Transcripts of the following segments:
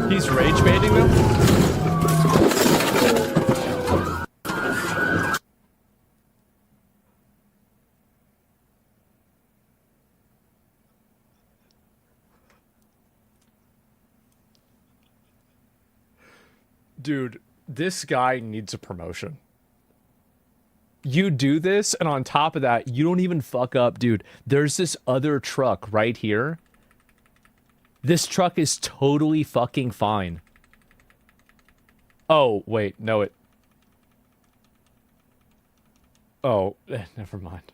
He's rage baiting them? Dude, this guy needs a promotion. You do this, and on top of that, you don't even fuck up, dude. There's this other truck right here. This truck is totally fucking fine. Oh, wait, no, it... Oh, never mind.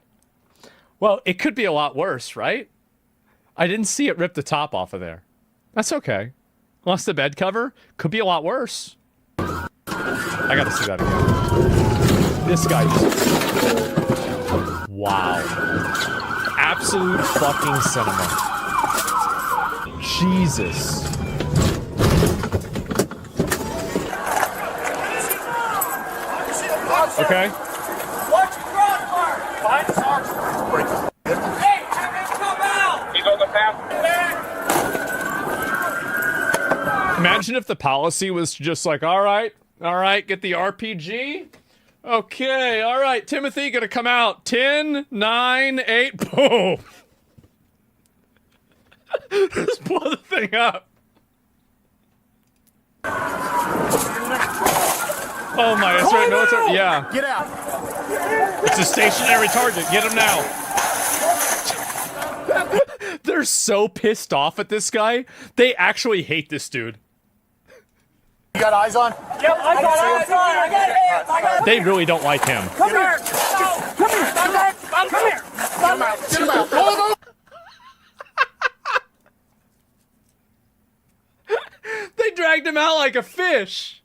Well, it could be a lot worse, right? I didn't see it rip the top off of there. That's okay. Lost the bed cover? Could be a lot worse. I gotta see that again. This guy just... Wow. Absolute fucking cinema. Jesus. Okay. Watch your crossbar! Find the sergeant. Hey, come out! He's on the path. Imagine if the policy was just like, all right, get the RPG. Okay, all right, Timothy, gonna come out. 10, 9, 8, boom. Just blow the thing up. Oh my, that's right, military, yeah. Get out. It's a stationary target, get him now. They're so pissed off at this guy, they actually hate this dude. You got eyes on? Yep, I got it. They really don't like him. Come here. Come here. Come here. Get him out. Get him out. Roll him over. They dragged him out like a fish.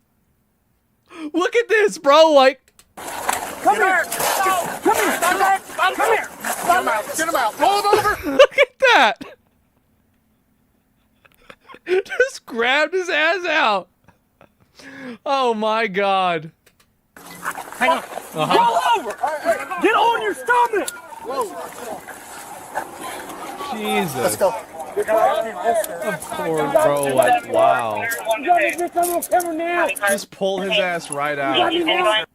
Look at this, bro, like... Come here. Come here. Come here. Get him out. Get him out. Roll him over. Look at that. Just grabbed his ass out. Oh my god. Hang on. Roll over. Get on your stomach. Whoa. Jesus. Let's go. Poor bro, like, wow. Just pull his ass right out.